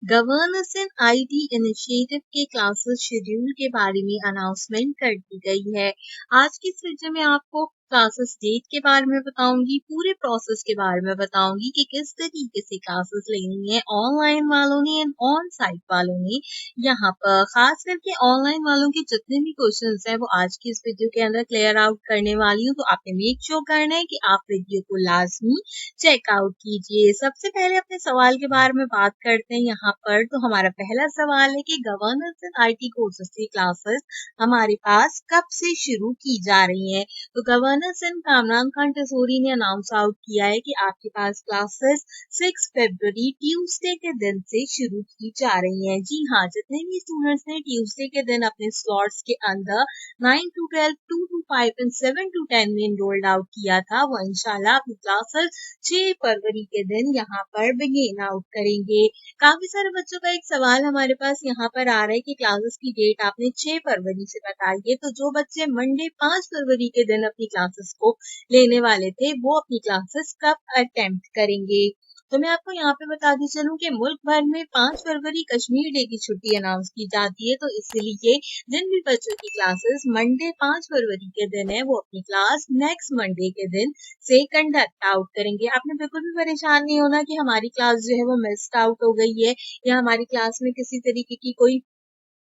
Governance in IT initiative के classes schedule के बारे में अनाउंसमेंट कर दी गई है। आज की इस वीडियो में आपको क्लासेस डेट के बारे में बताऊंगी, पूरे प्रोसेस के बारे में बताऊंगी कि किस तरीके से क्लासेस लेनी है ऑनलाइन वालों ने एंड ऑन साइट वालों ने। यहाँ पर खास करके ऑनलाइन वालों के जितने भी क्वेश्चंस हैं वो आज की इस वीडियो के अंदर क्लियर आउट करने वाली हूँ, तो आपने मेक श्योर करना है कि आप वीडियो को लाजमी चेकआउट कीजिए। सबसे पहले अपने सवाल के बारे में बात करते हैं यहाँ पर। तो हमारा पहला सवाल है कि गवर्नेंस इन आईटी कोर्सेज की क्लासेस हमारे पास कब से शुरू की जा रही हैं। तो गवर्नेंस इन कामरान खान टेसोरी ने अनाउंस आउट किया है कि आपके पास क्लासेस 6 फरवरी ट्यूसडे के दिन से शुरू की जा रही हैं। जी हाँ, जितने भी स्टूडेंट्स ने ट्यूसडे के दिन अपने स्लॉट्स के अंदर 9 to 12, 2 to 5 एंड 7 to 10 में इनरोल्ड आउट किया था, वो इंशाल्लाह अपनी क्लासेस 6 फरवरी के दिन यहाँ पर बिगिन आउट करेंगे। काफी सारे बच्चों का एक सवाल हमारे पास यहाँ पर आ रहा है कि क्लासेस की डेट आपने 6 फरवरी से बताई है। तो जो बच्चे मंडे 5 फरवरी के दिन अपनी क्लासेस को लेने वाले थे वो अपनी क्लासेस कब अटेम्प्ट करेंगे। तो मैं आपको यहाँ पे बताती चलूं कि मुल्क भर में 5 फरवरी कश्मीर डे की छुट्टी अनाउंस की जाती है, तो इसलिए जिन भी बच्चों की क्लासेस मंडे 5 फरवरी के दिन है वो अपनी क्लास नेक्स्ट मंडे के दिन से कंडक्ट आउट करेंगे। आपने बिल्कुल भी परेशान नहीं होना कि हमारी क्लास जो है वो मिस्ड आउट हो गई है या हमारी क्लास में किसी तरीके की कोई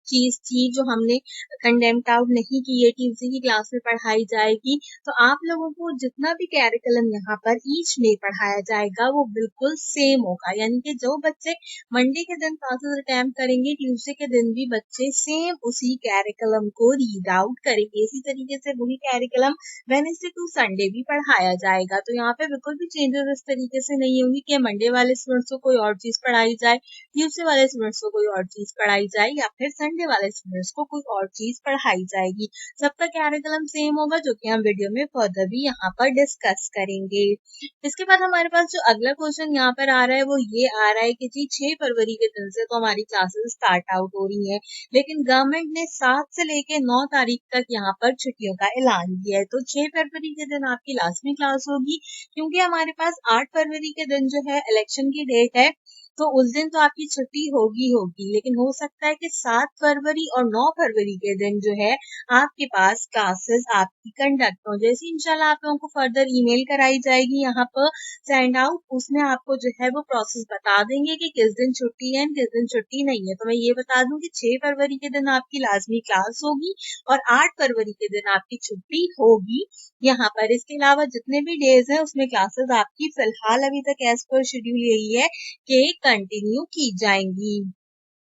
चीज थी जो हमने कंडेम्ड आउट नहीं की है कि उसी की क्लास में पढ़ाई जाएगी। तो आप लोगों को जितना भी कैरिकुलम यहाँ पर ईच में पढ़ाया जाएगा वो बिल्कुल सेम होगा, यानी कि जो बच्चे मंडे के दिन क्लासेस अटेम्प्ट करेंगे ट्यूसडे के दिन भी बच्चे सेम उसी कैरिकुलम को रीड आउट करेंगे। इसी तरीके से वही कैरिकुलम वेडनेसडे टू संडे भी पढ़ाया जाएगा। तो यहाँ पे बिल्कुल भी चेंजेस इस तरीके से नहीं होंगी कि मंडे वाले स्टूडेंट्स को कोई और चीज पढ़ाई जाए, ट्यूसडे वाले स्टूडेंट्स को कोई और चीज पढ़ाई जाए या फिर संडे वाले स्टूडेंट्स को कोई और चीज पढ़ाई जाएगी। सबका कैरिकुलम सेम होगा, जो कि हम वीडियो में फर्दर भी यहाँ पर डिस्कस करेंगे। इसके बाद हमारे पास जो अगला क्वेश्चन यहाँ पर आ रहा है वो ये आ रहा है कि जी 6 फरवरी के दिन से तो हमारी क्लासेस स्टार्ट आउट हो रही हैं, लेकिन गवर्नमेंट ने 7 से लेके 9 तारीख तक यहाँ पर छुट्टियों का ऐलान किया है। तो 6 फरवरी के दिन आपकी लास्ट में क्लास होगी, क्योंकि हमारे पास 8 फरवरी के दिन जो है इलेक्शन की डेट है, तो उस दिन तो आपकी छुट्टी होगी, लेकिन हो सकता है कि 7 फरवरी और 9 फरवरी के दिन जो है आपके पास क्लासेस आपकी कंडक्ट हो। जैसे इंशाल्लाह आप लोगों को फर्दर ईमेल कराई जाएगी यहाँ पर सेंड आउट, उसमें आपको जो है वो प्रोसेस बता देंगे कि किस दिन छुट्टी है किस दिन छुट्टी नहीं है। तो मैं ये बता दूं कि 6 फरवरी के दिन आपकी लाजमी क्लास होगी और 8 फरवरी के दिन आपकी छुट्टी होगी यहाँ पर। इसके अलावा जितने भी डेज हैं उसमें क्लासेस आपकी फिलहाल अभी तक एज पर शेड्यूल यही है के कंटिन्यू की जाएंगी।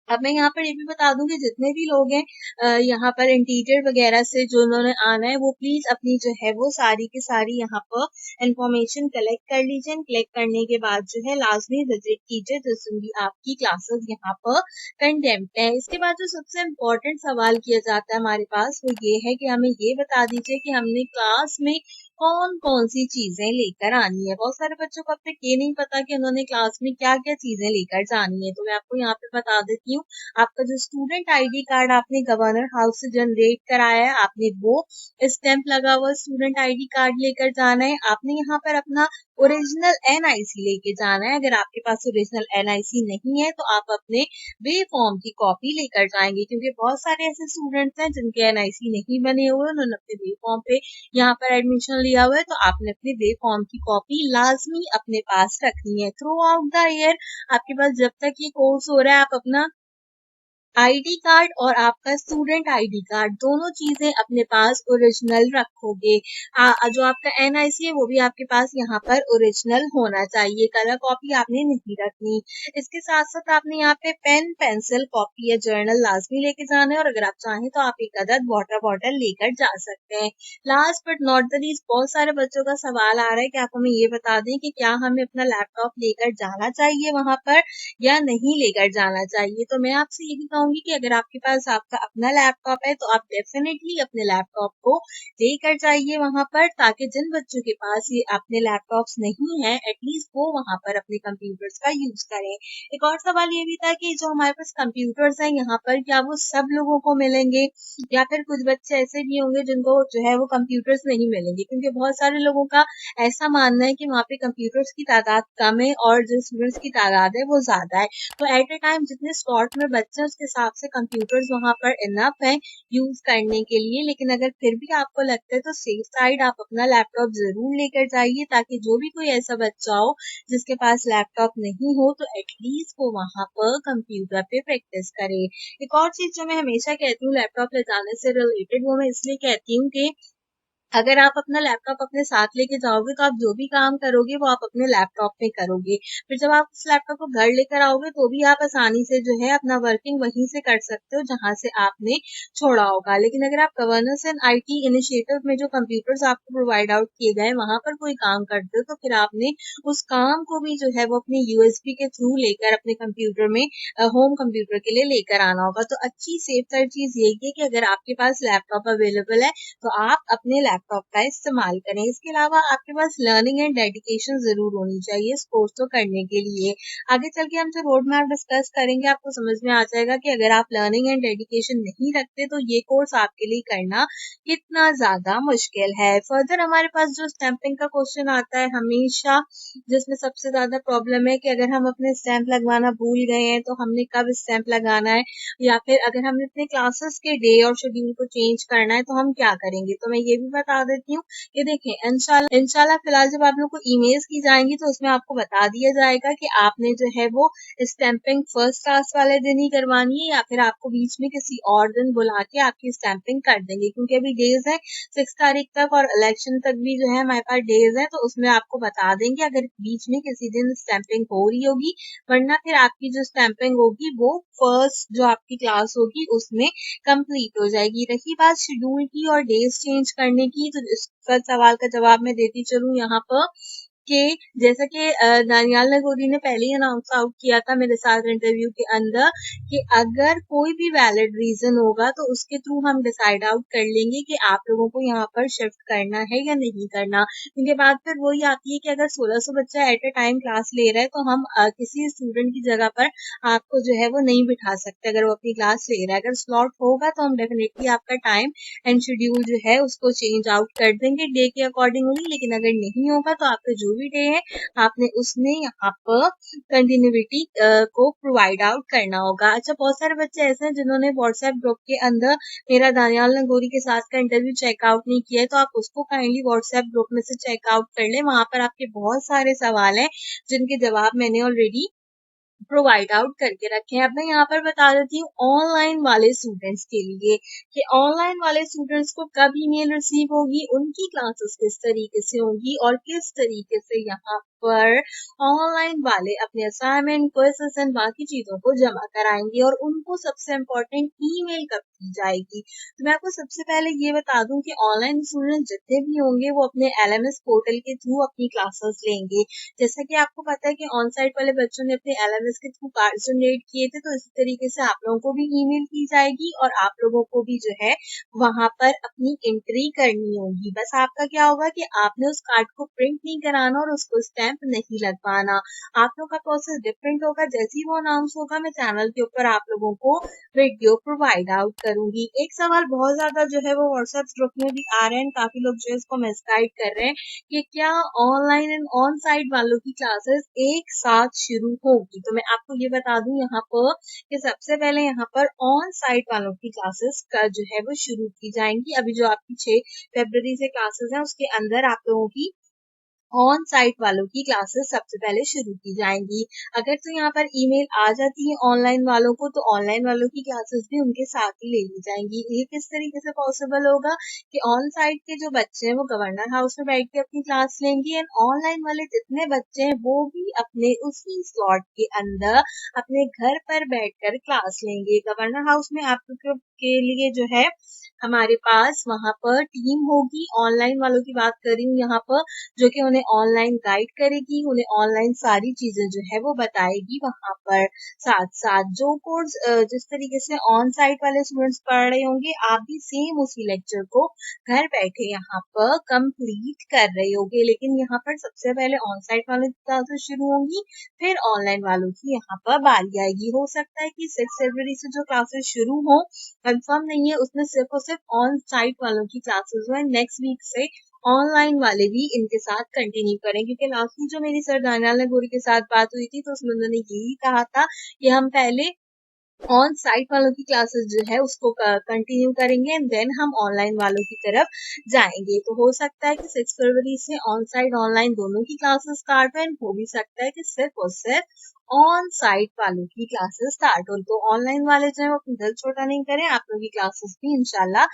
अब मैं यहाँ पर ये भी बता दूं कि जितने भी लोग हैं यहाँ पर इंटीरियर वगैरह से जो उन्होंने आना है वो प्लीज अपनी जो है वो सारी की सारी यहाँ पर इंफॉर्मेशन कलेक्ट कर लीजिए। कलेक्ट करने के बाद जो है लाजमी विजिट कीजिए जिस दिन भी आपकी क्लासेस यहाँ पर कंडेम्प्ट है। इसके बाद जो सबसे इम्पोर्टेंट सवाल किया जाता है हमारे पास वो ये है कि हमें ये बता दीजिए कि हमने क्लास में कौन कौन सी चीजें लेकर आनी है। बहुत सारे बच्चों को अब तक ये नहीं पता कि उन्होंने क्लास में क्या क्या चीजें लेकर जानी है, तो मैं आपको यहाँ पे बता देती हूँ। आपका जो स्टूडेंट आईडी कार्ड आपने गवर्नर हाउस से जनरेट कराया है, आपने वो स्टैंप लगा हुआ स्टूडेंट आईडी कार्ड लेकर जाना है। आपने यहाँ पर अपना ओरिजिनल एनआईसी लेके जाना है। अगर आपके पास ओरिजिनल एनआईसी नहीं है तो आप अपने वे फॉर्म की कॉपी लेकर जाएंगे, क्योंकि बहुत सारे ऐसे स्टूडेंट्स हैं जिनके एनआईसी नहीं बने हुए, उन्होंने अपने वे फॉर्म पे यहाँ पर एडमिशन लिया हुआ है। तो आपने अपने वे फॉर्म की कॉपी लाजमी अपने पास रखनी है थ्रू आउट द ईयर। आपके पास जब तक ये कोर्स हो रहा है आप अपना आईडी कार्ड और आपका स्टूडेंट आईडी कार्ड दोनों चीजें अपने पास ओरिजिनल रखोगे। जो आपका एनआईसी है वो भी आपके पास यहाँ पर ओरिजिनल होना चाहिए, कलर कॉपी आपने नहीं रखनी। इसके साथ साथ आपने यहाँ पे पेन पेंसिल कॉपी या जर्नल लाजमी लेके जाना है, और अगर आप चाहें तो आप एक अदद वाटर बॉटल लेकर जा सकते हैं। Last but not the least, बहुत सारे बच्चों का सवाल आ रहा है कि आप हमें ये बता दें कि क्या हमें अपना लैपटॉप लेकर जाना चाहिए वहां पर या नहीं लेकर जाना चाहिए। तो मैं आपसे यही कहूंगी चाहूंगी कि अगर आपके पास आपका अपना लैपटॉप है तो आप डेफिनेटली अपने लैपटॉप को लेकर जाइए वहां पर, ताकि जिन बच्चों के पास ये अपने लैपटॉप्स नहीं है एटलीस्ट वो वहां पर अपने कंप्यूटर्स का यूज करें। एक और सवाल ये भी था कि जो हमारे पास कंप्यूटर्स हैं यहाँ पर क्या वो सब लोगों को मिलेंगे, या फिर कुछ बच्चे ऐसे भी होंगे जिनको जो है वो कंप्यूटर्स नहीं मिलेंगे, क्योंकि बहुत सारे लोगों का ऐसा मानना है कि वहाँ पे कंप्यूटर्स की तादाद कम है और जो स्टूडेंट्स की तादाद है वो ज्यादा है। तो एट ए टाइम जितने स्लॉट में बच्चे उसके हिसाब से कंप्यूटर्स वहाँ पर इनफ है यूज करने के लिए। लेकिन अगर फिर भी आपको लगता है तो सेफ साइड आप अपना लैपटॉप जरूर लेकर जाइए, ताकि जो भी कोई ऐसा बच्चा हो जिसके पास लैपटॉप नहीं हो तो एटलीस्ट वो वहां पर कंप्यूटर पे प्रैक्टिस करे। एक और चीज जो मैं हमेशा कहती हूँ लैपटॉप ले जाने से रिलेटेड, वो मैं इसलिए कहती हूँ कि अगर आप अपना लैपटॉप अपने साथ लेके जाओगे तो आप जो भी काम करोगे वो आप अपने लैपटॉप में करोगे। फिर जब आप उस लैपटॉप को घर लेकर आओगे तो भी आप आसानी से जो है अपना वर्किंग वहीं से कर सकते हो जहां से आपने छोड़ा होगा। लेकिन अगर आप गवर्नेंस एंड आईटी इनिशिएटिव में जो कंप्यूटर्स आपको प्रोवाइड आउट किए गए वहां पर कोई काम करते हो तो फिर आपने उस काम को भी जो है वो अपने यूएसबी के थ्रू लेकर अपने कंप्यूटर में होम कंप्यूटर के लिए लेकर आना होगा। तो अच्छी सेफ चीज यही है कि अगर आपके पास लैपटॉप अवेलेबल है तो आप अपने लैपटॉप का इस्तेमाल करें। इसके अलावा आपके पास लर्निंग एंड डेडिकेशन जरूर होनी चाहिए इस कोर्स को करने के लिए। आगे चल के हम जो रोड मैप डिस्कस करेंगे आपको समझ में आ जाएगा कि अगर आप लर्निंग एंड डेडिकेशन नहीं रखते तो ये कोर्स आपके लिए करना कितना ज्यादा मुश्किल है। फर्दर हमारे पास जो स्टैंपिंग का क्वेश्चन आता है हमेशा, जिसमें सबसे ज्यादा प्रॉब्लम है कि अगर हम अपने स्टैंप लगवाना भूल गए हैं तो हमने कब स्टैंप लगाना है, या फिर अगर हमने अपने क्लासेस के डे और शेड्यूल को चेंज करना है तो हम क्या करेंगे। तो मैं ये भी बता देती हूँ कि देखें इंशाल्लाह फिलहाल जब आप लोग को ईमेल्स की जाएंगी तो उसमें आपको बता दिया जाएगा कि आपने जो है वो स्टैंपिंग फर्स्ट क्लास वाले दिन ही करवानी है या फिर आपको बीच में किसी और दिन बुला के आपकी स्टैंपिंग कर देंगे, क्योंकि अभी डेज है 6 तारीख तक और इलेक्शन तक भी जो है हमारे पास डेज है। तो उसमें आपको बता देंगे अगर बीच में किसी दिन स्टैंपिंग हो रही होगी, वरना फिर आपकी जो स्टैंपिंग होगी वो फर्स्ट जो आपकी क्लास होगी उसमें कंप्लीट हो जाएगी। रही बात शेड्यूल की और डेज चेंज करने की, तो इसका सवाल का जवाब मैं देती चलूं यहाँ पर कि जैसा कि दानियाल नगोरी ने पहले ही अनाउंस आउट किया था मेरे साथ इंटरव्यू के अंदर कि अगर कोई भी वैलिड रीजन होगा तो उसके थ्रू हम डिसाइड आउट कर लेंगे कि आप लोगों को यहाँ पर शिफ्ट करना है या नहीं करना। क्योंकि बात फिर वही आती है कि अगर 1600 बच्चा एट ए टाइम क्लास ले रहा है तो हम किसी स्टूडेंट की जगह पर आपको जो है वो नहीं बिठा सकते अगर वो अपनी क्लास ले रहा है। अगर स्लॉट होगा तो हम डेफिनेटली आपका टाइम एंड शेड्यूल जो है उसको चेंज आउट कर देंगे डे के अकॉर्डिंगली। लेकिन अगर नहीं होगा तो आपका जो भी डे है आपने उसमें यहाँ पर कंटिन्यूटी को प्रोवाइड आउट करना होगा। अच्छा, बहुत सारे बच्चे ऐसे हैं जिन्होंने व्हाट्सएप ग्रुप के अंदर मेरा दानियाल नगोरी के साथ का इंटरव्यू चेकआउट नहीं किया है, तो आप उसको काइंडली व्हाट्सएप ग्रुप में से चेकआउट कर ले। वहां पर आपके बहुत सारे सवाल हैं जिनके जवाब मैंने ऑलरेडी प्रोवाइड आउट करके रखे हैं। अब मैं यहाँ पर बता देती हूँ ऑनलाइन वाले स्टूडेंट्स के लिए कि ऑनलाइन वाले स्टूडेंट्स को कब ईमेल रिसीव होगी, उनकी क्लासेस किस तरीके से होंगी और किस तरीके से यहाँ पर ऑनलाइन वाले अपने असाइनमेंट क्विज़ेस एंड बाकी चीजों को जमा कराएंगे और उनको सबसे इम्पोर्टेंट ईमेल कब की जाएगी। तो मैं आपको सबसे पहले ये बता दूं कि ऑनलाइन स्टूडेंट जितने भी होंगे वो अपने एलएमएस पोर्टल के थ्रू अपनी क्लासेस लेंगे। जैसा कि आपको पता है कि ऑन साइट वाले बच्चों ने अपने एलएमएस के थ्रू कार्ड जनरेट किए थे, तो इसी तरीके से आप लोगों को भी ईमेल की जाएगी और आप लोगों को भी जो है वहां पर अपनी एंट्री करनी होगी। बस आपका क्या होगा कि आपने उस कार्ड को प्रिंट नहीं कराना और उसको स्टैंप नहीं लगवाना। आप लोग का प्रोसेस डिफरेंट होगा। जैसे ही वो अनाउंस होगा मैं चैनल के ऊपर आप लोगों को वीडियो प्रोवाइड आउट करूंगी। एक सवाल बहुत ज्यादा जो है वो व्हाट्सएप ग्रुप में भी आ रहे हैं, काफी लोग जो है इसको मिसगाइड कर रहे हैं कि क्या ऑनलाइन एंड ऑन साइट वालों की क्लासेस एक साथ शुरू होगी। तो मैं आपको ये बता दूं यहाँ पर कि सबसे पहले यहाँ पर ऑन साइट वालों की क्लासेस का जो है वो शुरू की जाएंगी। अभी जो आपकी 6 फरवरी से क्लासेस हैं उसके अंदर आप लोगों की ऑन साइट वालों की क्लासेस सबसे पहले शुरू की जाएंगी। अगर तो यहाँ पर ईमेल आ जाती है ऑनलाइन वालों को तो ऑनलाइन वालों की क्लासेस भी उनके साथ ही ले ली जाएंगी। ये किस तरीके से पॉसिबल होगा कि ऑन साइट के जो बच्चे हैं वो गवर्नर हाउस में बैठ के अपनी क्लास लेंगे एंड ऑनलाइन वाले जितने बच्चे हैं वो भी अपने उसी स्लॉट के अंदर अपने घर पर बैठकर क्लास लेंगे। गवर्नर हाउस में आप लोग के लिए जो है हमारे पास वहां पर टीम होगी। ऑनलाइन वालों की बात कर रही हूँ यहाँ पर, जो कि उन्हें उन्हें ऑनलाइन गाइड करेगी, उन्हें ऑनलाइन सारी चीजें जो है वो बताएगी वहां पर। साथ साथ जो कोर्स जिस तरीके से ऑन साइट वाले स्टूडेंट्स पढ़ रहे होंगे, आप भी सेम उसी लेक्चर को घर बैठे यहाँ पर कंप्लीट कर रहे होगे। लेकिन यहाँ पर सबसे पहले ऑन साइट वाले क्लासेस शुरू होंगी, फिर ऑनलाइन वालों की यहाँ पर बारी आएगी। हो सकता है कि 6 फरवरी से जो क्लासेस शुरू हो, कंफर्म नहीं है, उसमें सिर्फ और सिर्फ ऑन साइट वालों की क्लासेस हो। नेक्स्ट वीक से ऑनलाइन वाले भी इनके साथ कंटिन्यू करें, क्योंकि लास्ट में जो मेरी सर दानियाल नगोरी के साथ बात हुई थी, तो उसमें उन्होंने यही कहा था कि हम पहले ऑन साइट वालों की क्लासेस जो है उसको कंटिन्यू करेंगे एंड देन हम ऑनलाइन वालों की तरफ जाएंगे। तो हो सकता है कि 6 फरवरी से ऑन साइट ऑनलाइन दोनों की क्लासेस स्टार्ट हो, हो भी सकता है कि सिर्फ और सिर्फ ऑन साइट वालों की क्लासेस स्टार्ट हो। तो ऑनलाइन वाले जो है वो अपना दिल छोटा नहीं करें, आप लोगों की क्लासेस भी इंशाल्लाह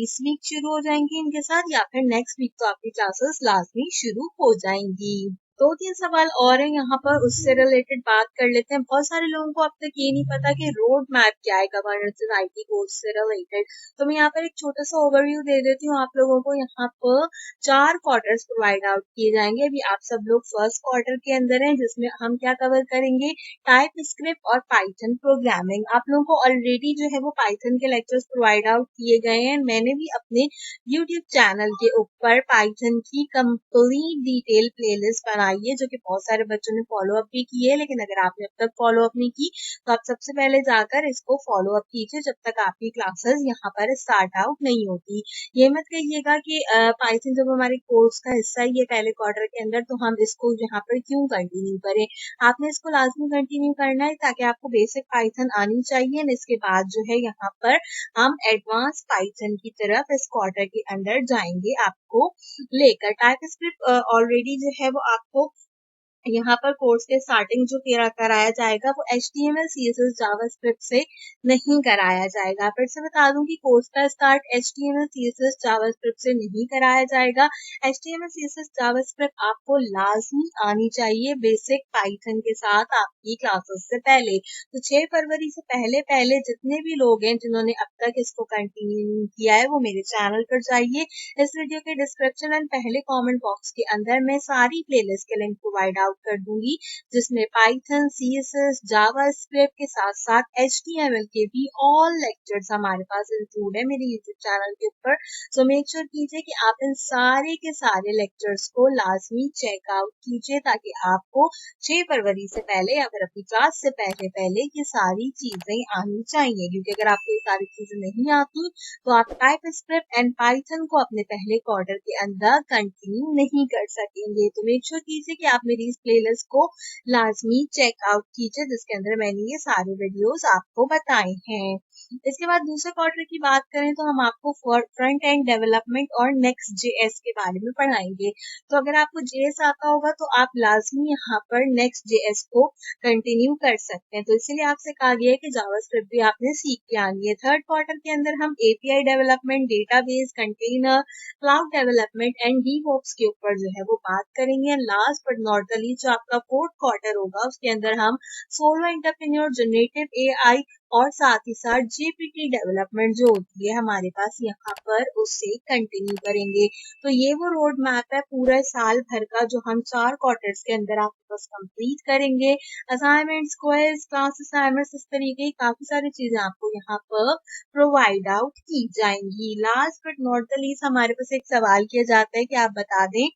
इस वीक शुरू हो जाएंगी इनके साथ, या फिर नेक्स्ट वीक तो आपकी क्लासेस लाजमी शुरू हो जाएंगी। 2-3 सवाल और हैं यहाँ पर, उससे रिलेटेड बात कर लेते हैं। बहुत सारे लोगों को अब तक ये नहीं पता कि रोड मैप क्या है गवर्नेंस आईटी कोर्स से रिलेटेड। तो मैं यहाँ पर एक छोटा सा ओवरव्यू दे देती हूँ आप लोगों को। यहाँ पर 4 क्वार्टर्स प्रोवाइड आउट किए जाएंगे। अभी आप सब लोग फर्स्ट क्वार्टर के अंदर हैं, जिसमें हम क्या कवर करेंगे, टाइप स्क्रिप्ट और पाइथन प्रोग्रामिंग। आप लोगों को ऑलरेडी जो है वो पाइथन के लेक्चर्स प्रोवाइड आउट किए गए हैं। मैंने भी अपने यूट्यूब चैनल के ऊपर पाइथन की कंप्लीट डिटेल प्लेलिस्ट बनाई है, जो कि बहुत सारे बच्चों ने फॉलो अप भी की है। लेकिन अगर आपने अब तक फॉलो अप नहीं की, तो आप सबसे पहले जाकर इसको फॉलो अप कीजिए जब तक आपकी क्लासेस यहाँ पर स्टार्ट आउट नहीं होती। ये मत कहिएगा कि पाइथन जब हमारे कोर्स का हिस्सा ही है पहले क्वार्टर के अंदर, तो हम इसको यहाँ पर क्यों कंटिन्यू करें। आपने इसको लाजमी कंटिन्यू करना है, ताकि आपको बेसिक पाइथन आनी चाहिए। इसके बाद जो है यहाँ पर हम एडवांस पाइथन की तरफ इस क्वार्टर के अंदर जाएंगे आपको लेकर। टाइप स्क्रिप्ट ऑलरेडी जो है वो आपको यहाँ पर कोर्स के स्टार्टिंग जो कराया जाएगा वो HTML CSS जावास्क्रिप्ट से नहीं कराया जाएगा। फिर से बता दूं कि कोर्स का स्टार्ट HTML CSS जावास्क्रिप्ट से नहीं कराया जाएगा। HTML CSS जावास्क्रिप्ट आपको लाजमी आनी चाहिए बेसिक पाइथन के साथ आपकी क्लासेस से पहले। तो 6 फरवरी से पहले पहले जितने भी लोग हैं जिन्होंने अब तक इसको कंटिन्यू किया है, वो मेरे चैनल पर जाइए। इस वीडियो के डिस्क्रिप्शन एंड पहले कमेंट बॉक्स के अंदर मैं सारी प्लेलिस्ट के लिंक प्रोवाइड आउट कर दूंगी, जिसमें पाइथन, CSS, जावास्क्रिप्ट के साथ साथ HTML के भी ऑल लेक्चर्स हमारे पास इंक्लूड है मेरे यूट्यूब चैनल के ऊपर। सो मेक श्योर कीजिए कि आप इन सारे के सारे लेक्चर्स को लाजमी चेकआउट कीजिए, ताकि आपको 6 फरवरी से पहले या फिर अपनी क्लास से पहले पहले ये सारी चीजें आनी चाहिए। क्योंकि अगर आपको ये सारी चीजें नहीं आती, तो आप टाइप स्क्रिप्ट एंड पाइथन को अपने पहले क्वार्टर के अंदर कंटिन्यू नहीं कर सकेंगे। तो मेक श्योर कीजिए कि आप मेरी इस प्लेलिस्ट को लाजमी चेकआउट कीजिए, जिसके अंदर मैंने ये सारे वीडियोस आपको बताए हैं। इसके बाद दूसरे क्वार्टर की बात करें, तो हम आपको फ्रंट एंड डेवलपमेंट और नेक्स्ट JS के बारे में पढ़ाएंगे। तो अगर आपको JS आता होगा, तो आप लाजमी यहाँ पर नेक्स्ट JS को कंटिन्यू कर सकते हैं। तो इसीलिए आपसे कहा गया है कि जावास्क्रिप्ट भी आपने सीख के आनी है। थर्ड क्वार्टर के अंदर हम API development, database, container, cloud development and DevOps के ऊपर जो है वो बात करेंगे। Last but not the least, जो आपका फोर्थ क्वार्टर होगा, उसके अंदर हम सोलो एंटरप्रेन्योर, जनरेटिव AI और साथ ही साथ GPT डेवलपमेंट जो होती है हमारे पास यहाँ पर, उससे कंटिन्यू करेंगे। तो ये वो रोड मैप है पूरा साल भर का, जो हम 4 क्वार्टर्स के अंदर आपके पास कंप्लीट करेंगे। असाइनमेंट्स, क्विज, क्लास असाइनमेंट्स, इस तरीके की काफी सारी चीजें आपको यहाँ पर प्रोवाइड आउट की जाएंगी। Last but not the least, हमारे पास एक सवाल किया जाता है कि आप बता दें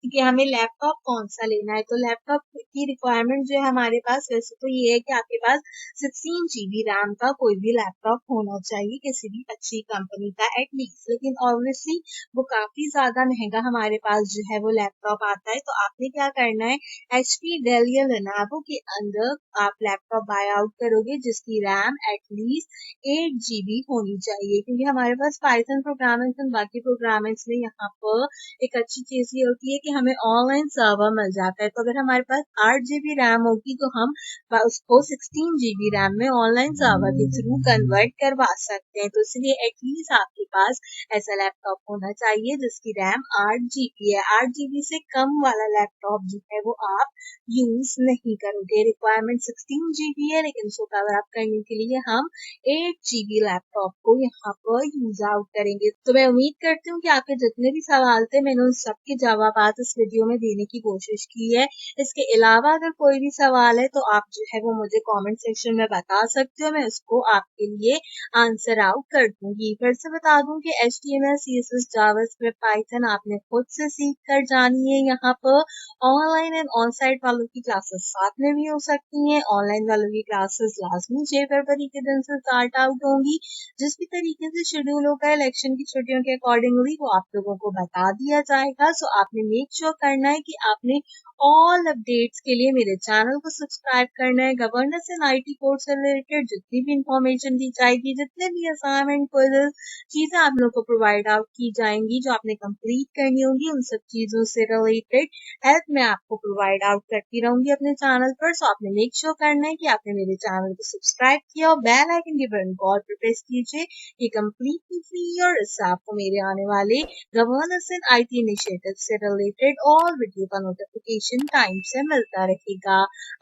कि हमें लैपटॉप कौन सा लेना है। तो लैपटॉप की रिक्वायरमेंट जो है हमारे पास, वैसे तो ये है कि आपके पास 16 GB रैम का कोई भी लैपटॉप होना चाहिए, किसी भी अच्छी कंपनी का एटलीस्ट। लेकिन ऑब्वियसली वो काफी ज्यादा महंगा हमारे पास जो है वो लैपटॉप आता है। तो आपने क्या करना है, HP, Dell या Lenovo के अंदर आप लैपटॉप बाय आउट करोगे जिसकी रैम एटलीस्ट 8 GB होनी चाहिए। क्योंकि हमारे पास पाइथन प्रोग्रामिंग और बाकी प्रोग्रामिंग्स में यहाँ पर एक अच्छी चीज ये होती है कि हमें ऑनलाइन सर्वर मिल जाता है। तो अगर हमारे पास 8 GB रैम होगी, तो हम उसको 16 GB रैम में ऑनलाइन सर्वर के थ्रू कन्वर्ट करवा सकते हैं। तो इसलिए एटलीस्ट आपके पास ऐसा लैपटॉप होना चाहिए जिसकी रैम 8 GB है। 8 GB से कम वाला लैपटॉप जो है वो आप यूज नहीं करोगे। रिक्वायरमेंट 16 GB है, लेकिन उसको कवर अप करने के लिए हम 8 GB लैपटॉप को यहाँ पर यूज आउट करेंगे। तो मैं उम्मीद करती हूँ कि आपके जितने भी सवाल थे, मैंने उन सबके जवाब इस वीडियो में देने की कोशिश की है। इसके अलावा अगर कोई भी सवाल है तो आप जो है वो मुझे कमेंट सेक्शन में बता सकते हो, मैं उसको आपके लिए आंसर आउट कर दूंगी। फिर से बता दूं कि HTML, CSS, जावास्क्रिप्ट, पाइथन आपने खुद से सीख कर जानी है। यहाँ पर ऑनलाइन एंड ऑन साइट वालों की क्लासेस साथ में भी हो सकती हैं। ऑनलाइन वालों की क्लासेस लाजमी 6 फरवरी के दिन से स्टार्ट आउट होंगी। जिस भी तरीके से शेड्यूल होगा इलेक्शन की छुट्टियों के अकॉर्डिंगली वो आप लोगों को बता दिया जाएगा। सो आपने मेक श्योर करना है कि आपने ऑल अपडेट्स के लिए मेरे चैनल को सब्सक्राइब करना है। गवर्नेंस एंड IT कोड से रिलेटेड जितनी भी इंफॉर्मेशन दी जाएगी, जितने भी असाइनमेंट क्विज़ेस चीजें आप लोगों को प्रोवाइड आउट की जाएंगी जो आपने कंप्लीट करनी होंगी, उन सब चीजों से रिलेटेड हेल्प मैं आपको प्रोवाइड आउट करती रहूंगी अपने चैनल पर। सो आपने मेक श्योर करना है कि आपने मेरे चैनल को सब्सक्राइब किया और बेल आइकन के बटन को ऑल पर प्रेस कीजिए। ये कंप्लीटली फ्री और इससे आपको मेरे आने वाले गवर्नेंस एंड IT इनिशिएटिव से रिलेटेड और वीडियो का नोटिफिकेशन टाइम से मिलता रहेगा।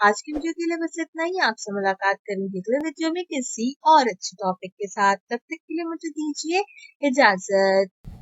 आज की वीडियो के लिए बस इतना ही। आपसे मुलाकात करेंगे अगले वीडियो में किसी और अच्छे टॉपिक के साथ। तब तक के लिए मुझे दीजिए इजाजत।